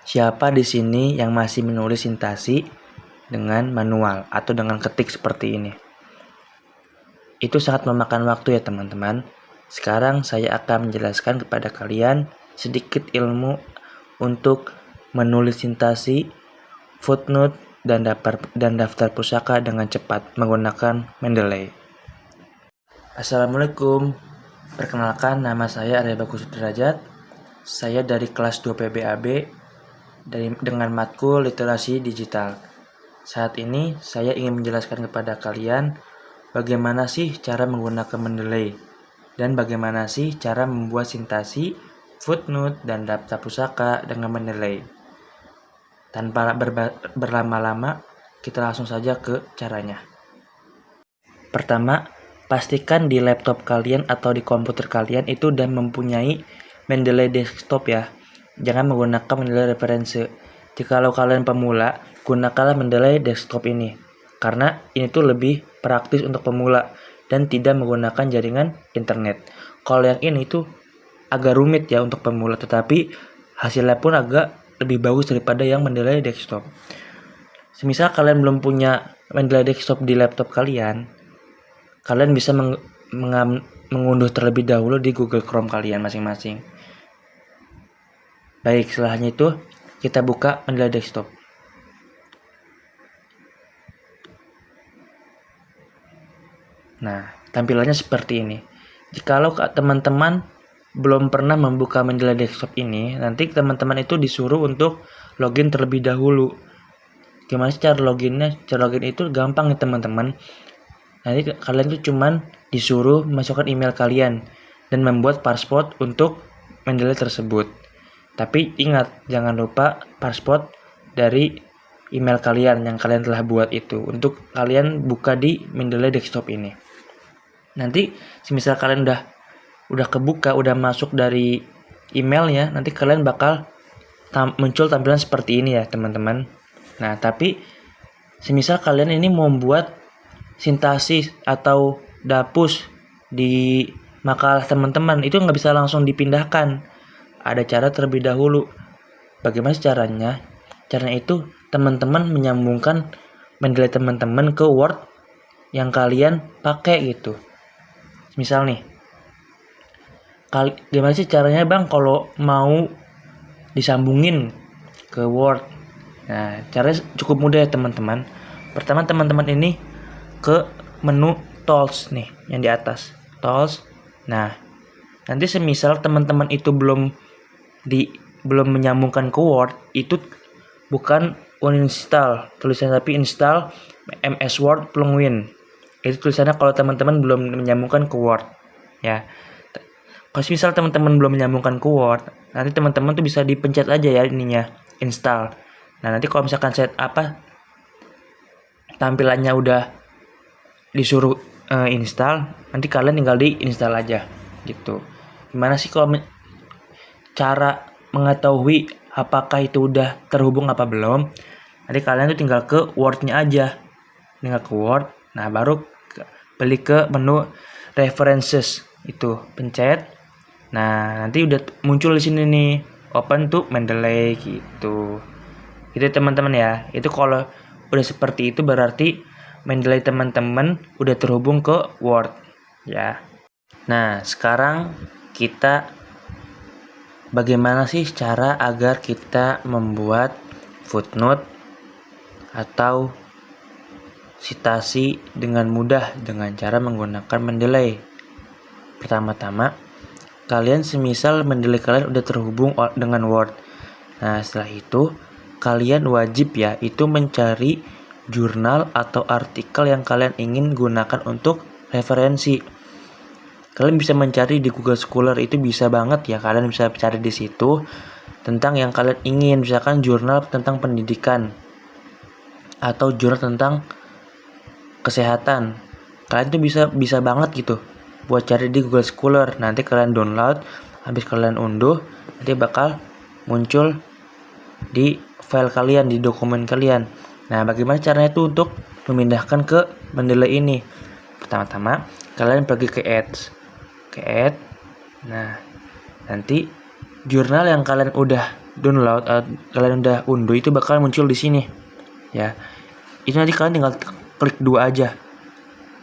Siapa di sini yang masih menulis sintasi dengan manual atau dengan ketik seperti ini? Itu sangat memakan waktu ya teman-teman. Sekarang saya akan menjelaskan kepada kalian sedikit ilmu untuk menulis sintasi, footnote, dan daftar pusaka dengan cepat menggunakan Mendeley. Assalamualaikum. Perkenalkan, nama saya Arya Bagus Sudrajat. Saya dari kelas 2 PBAB dengan matkul literasi digital. Saat ini saya ingin menjelaskan kepada kalian bagaimana sih cara menggunakan Mendeley dan bagaimana sih cara membuat sintasi, footnote, dan daftar pusaka dengan Mendeley. Tanpa berlama-lama, kita langsung saja ke caranya. Pertama, pastikan di laptop kalian atau di komputer kalian itu udah mempunyai Mendeley desktop ya. Jangan menggunakan Mendeley referensi. Jikalau kalian pemula, gunakanlah Mendeley desktop ini. Karena ini tuh lebih praktis untuk pemula dan tidak menggunakan jaringan internet. Kalau yang ini tuh agak rumit ya untuk pemula, tetapi hasilnya pun agak lebih bagus daripada yang Mendeley desktop. Semisal kalian belum punya Mendeley desktop di laptop kalian bisa mengunduh terlebih dahulu di Google Chrome kalian masing-masing. Baik, setelahnya itu kita buka Mendeley desktop. Nah, tampilannya seperti ini. Jikalau teman-teman belum pernah membuka Mendeley desktop ini, nanti teman-teman itu disuruh untuk login terlebih dahulu. Gimana sih cara loginnya? Cara login itu gampang nih teman-teman. Nanti kalian tuh cuman disuruh masukkan email kalian dan membuat password untuk Mendeley tersebut. Tapi ingat, jangan lupa password dari email kalian yang kalian telah buat itu untuk kalian buka di Mendeley desktop ini. Nanti semisal kalian udah kebuka, udah masuk dari emailnya, nanti kalian bakal muncul tampilan seperti ini ya teman-teman. Nah, tapi semisal kalian ini mau membuat sintasi atau dapus di makalah teman-teman, itu nggak bisa langsung dipindahkan. Ada cara terlebih dahulu. Bagaimana caranya? Caranya itu teman-teman menyambungkan Mendeley teman-teman ke Word yang kalian pakai gitu. Misal nih, gimana sih caranya bang kalau mau disambungin ke Word? Nah, caranya cukup mudah ya teman-teman. Pertama teman-teman ini ke menu tools nih yang di atas tools. Nah, nanti semisal teman-teman itu belum menyambungkan ke Word, itu bukan uninstall tulisannya, tapi install MS Word plugin. Itu tulisannya kalau teman-teman belum menyambungkan ke Word ya. Kalau misal teman-teman belum menyambungkan ke Word, nanti teman-teman tuh bisa dipencet aja ya ininya install. Nah, nanti kalau misalkan tampilannya udah disuruh install, nanti kalian tinggal di install aja gitu. Gimana sih kalau cara mengetahui apakah itu udah terhubung apa belum? Nanti kalian tuh tinggal ke Word-nya aja, tinggal ke Word. Nah, baru balik ke menu references, itu pencet. Nah, nanti udah muncul di sini nih, open to Mendeley gitu. Gitu teman-teman ya. Itu kalau udah seperti itu berarti Mendeley teman-teman udah terhubung ke Word ya. Nah, sekarang kita bagaimana sih cara agar kita membuat footnote atau sitasi dengan mudah dengan cara menggunakan Mendeley. Pertama-tama, kalian semisal Mendeley kalian udah terhubung dengan Word. Nah, setelah itu kalian wajib ya itu mencari jurnal atau artikel yang kalian ingin gunakan untuk referensi. Kalian bisa mencari di Google Scholar, itu bisa banget ya. Kalian bisa cari di situ tentang yang kalian ingin, misalkan jurnal tentang pendidikan atau jurnal tentang kesehatan. Kalian tuh bisa banget gitu buat cari di Google Scholar. Nanti kalian download, habis kalian unduh, nanti bakal muncul di file kalian, di dokumen kalian. Nah, bagaimana caranya itu untuk memindahkan ke Mendeley ini? Pertama-tama kalian pergi ke add. Nah, nanti jurnal yang kalian udah download, kalian udah unduh, itu bakal muncul di sini ya. Itu nanti kalian tinggal klik 2 aja,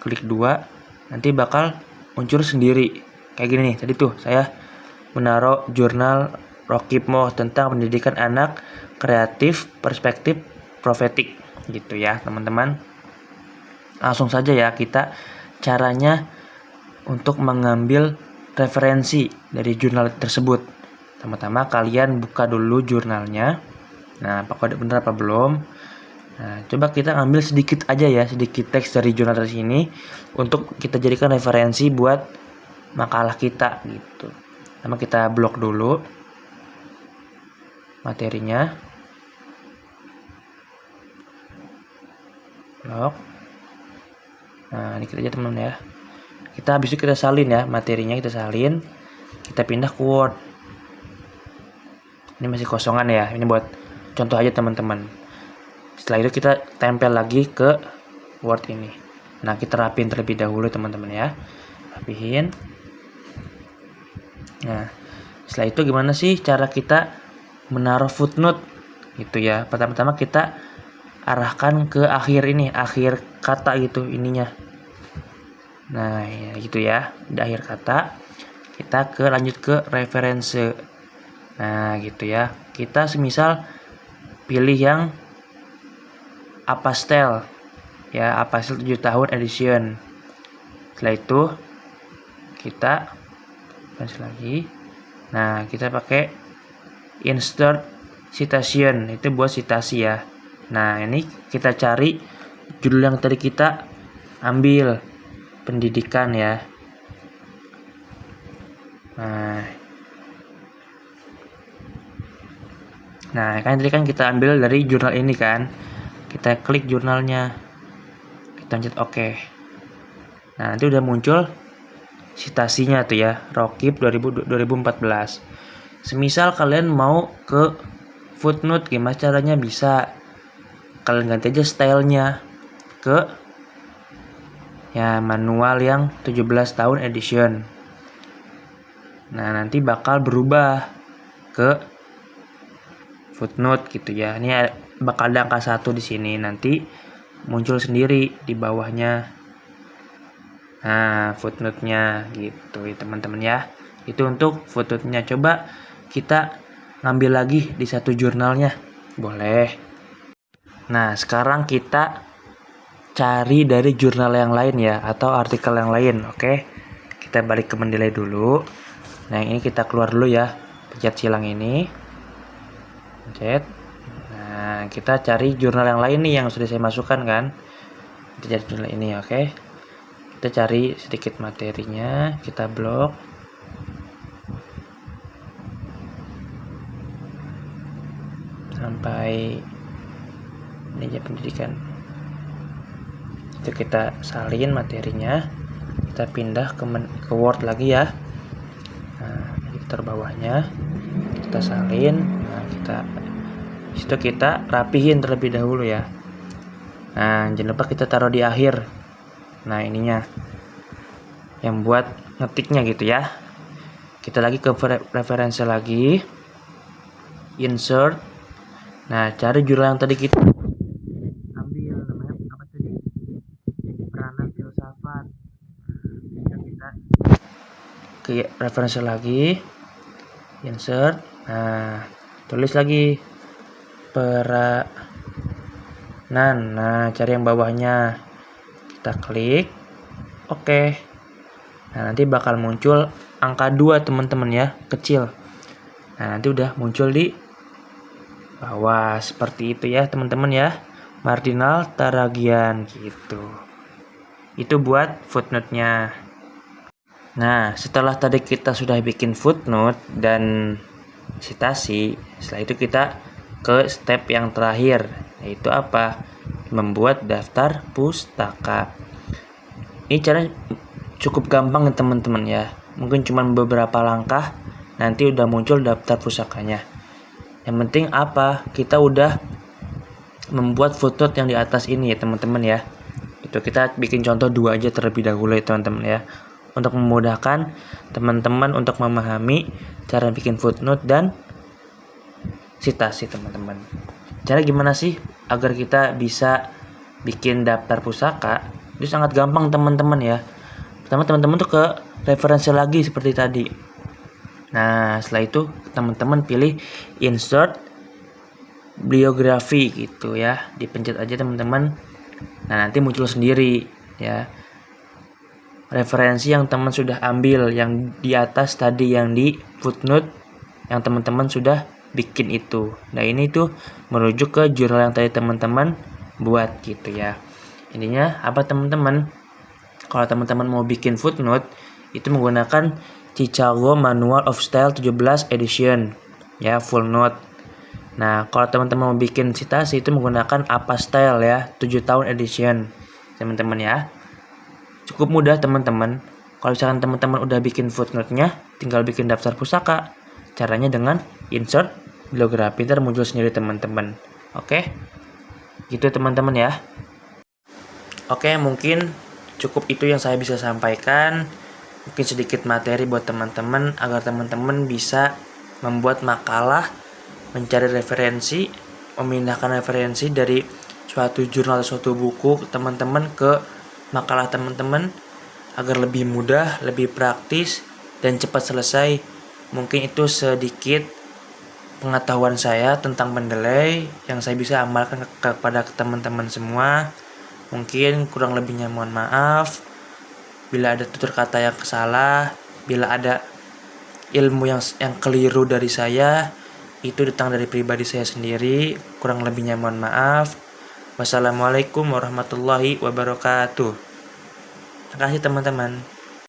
klik 2, nanti bakal muncul sendiri kayak gini nih. Tadi tuh saya menaruh jurnal Rokipmo tentang pendidikan anak, kreatif, perspektif, profetik gitu ya teman-teman. Langsung saja ya kita caranya untuk mengambil referensi dari jurnal tersebut. Pertama-tama kalian buka dulu jurnalnya. Nah, apakah udah benar apa belum? Nah, coba kita ambil sedikit aja ya, sedikit teks dari jurnal ini untuk kita jadikan referensi buat makalah kita gitu. Pertama kita blok dulu materinya. Blok. Nah, ini kita aja teman ya. Kita habis itu kita salin ya, materinya kita salin. Kita pindah ke Word. Ini masih kosongan ya, ini buat contoh aja teman-teman. Setelah itu kita tempel lagi ke Word ini. Nah, kita rapiin terlebih dahulu teman-teman ya. Rapihin. Nah, setelah itu gimana sih cara kita menaruh footnote gitu ya. Pertama-tama kita arahkan ke akhir ini, akhir kata gitu ininya. Nah, ya gitu ya. Di akhir kata kita lanjut ke referensi. Nah, gitu ya. Kita semisal pilih yang Apastel ya, Apastel 7 tahun edition. Setelah itu kita referensi lagi. Nah, kita pakai insert citation, itu buat citasi ya. Nah, ini kita cari judul yang tadi kita ambil, pendidikan ya. Nah, kan tadi kan kita ambil dari jurnal ini kan. Kita klik jurnalnya. Kita pencet oke. Nah, nanti udah muncul citasinya tuh ya, Rokip 2014. Semisal kalian mau ke footnote, gimana caranya? Bisa kalian ganti aja stylenya ke ya manual yang 17 tahun edition. Nah, nanti bakal berubah ke footnote gitu ya. Ini bakal ada angka 1 di sini, nanti muncul sendiri di bawahnya. Nah, footnote-nya gitu ya teman-teman ya. Itu untuk footnote-nya. Coba kita ngambil lagi di satu jurnalnya. Boleh. Nah, sekarang kita cari dari jurnal yang lain ya, atau artikel yang lain. Oke. Kita balik ke Mendeley dulu. Nah, ini kita keluar dulu ya. Pencet silang ini. Pencet. Nah, kita cari jurnal yang lain nih yang sudah saya masukkan kan. Kita cari jurnal ini, oke. Kita cari sedikit materinya, kita blok. Sampai ini aja pendidikan. Itu kita salin materinya. Kita pindah ke Word lagi ya. Nah, kita bawahnya. Kita salin. Nah, situ kita rapihin terlebih dahulu ya. Nah, jangan lupa kita taruh di akhir. Nah, ininya yang buat ngetiknya gitu ya. Kita lagi ke referensi lagi, insert. Nah, cari jurnal yang tadi kita ambil, namanya apa tadi, peranan filsafat. Kita ke referensi lagi, insert. Nah, tulis lagi peranan. Nah, cari yang bawahnya. Kita klik oke. Nah, nanti bakal muncul angka 2 teman-teman ya, kecil. Nah, nanti udah muncul di bawah seperti itu ya teman-teman ya. Martinal Taragian gitu. Itu buat footnote-nya. Nah, setelah tadi kita sudah bikin footnote dan citasi, setelah itu kita ke step yang terakhir, yaitu apa? Membuat daftar pustaka. Ini cara cukup gampang ya teman-teman ya. Mungkin cuma beberapa langkah nanti udah muncul daftar pusakanya. Yang penting apa? Kita udah membuat footnote yang di atas ini ya teman-teman ya. Itu kita bikin contoh 2 aja terlebih dahulu ya teman-teman ya. Untuk memudahkan teman-teman untuk memahami cara bikin footnote dan Citasi teman-teman. Cara gimana sih agar kita bisa bikin daftar pusaka? Itu sangat gampang teman-teman ya. Pertama teman-teman tuh ke referensi lagi seperti tadi. Nah setelah itu teman-teman pilih insert biografi gitu ya, dipencet aja teman-teman. Nah nanti muncul sendiri ya referensi yang teman sudah ambil, yang di atas tadi, yang di footnote yang teman-teman sudah bikin itu. Nah ini tuh merujuk ke jurnal yang tadi teman-teman buat gitu ya. Intinya apa teman-teman, kalau teman-teman mau bikin footnote itu menggunakan Chicago Manual of Style 17 edition ya, full note. Nah kalau teman-teman mau bikin citasi itu menggunakan apa style ya, 7 tahun edition teman-teman ya. Cukup mudah teman-teman. Kalau misalkan teman-teman udah bikin footnote-nya, tinggal bikin daftar pusaka. Caranya dengan insert biografi, ntar muncul sendiri teman-teman. Oke, gitu teman-teman ya. Oke, mungkin cukup itu yang saya bisa sampaikan. Mungkin sedikit materi buat teman-teman agar teman-teman bisa membuat makalah, mencari referensi, memindahkan referensi dari suatu jurnal atau suatu buku teman-teman ke makalah teman-teman agar lebih mudah, lebih praktis, dan cepat selesai. Mungkin itu sedikit pengetahuan saya tentang Mendeley yang saya bisa amalkan kepada teman-teman semua. Mungkin kurang lebihnya mohon maaf. Bila ada tutur kata yang salah, bila ada ilmu yang keliru dari saya, itu datang dari pribadi saya sendiri. Kurang lebihnya mohon maaf. Wassalamualaikum warahmatullahi wabarakatuh. Terima kasih teman-teman.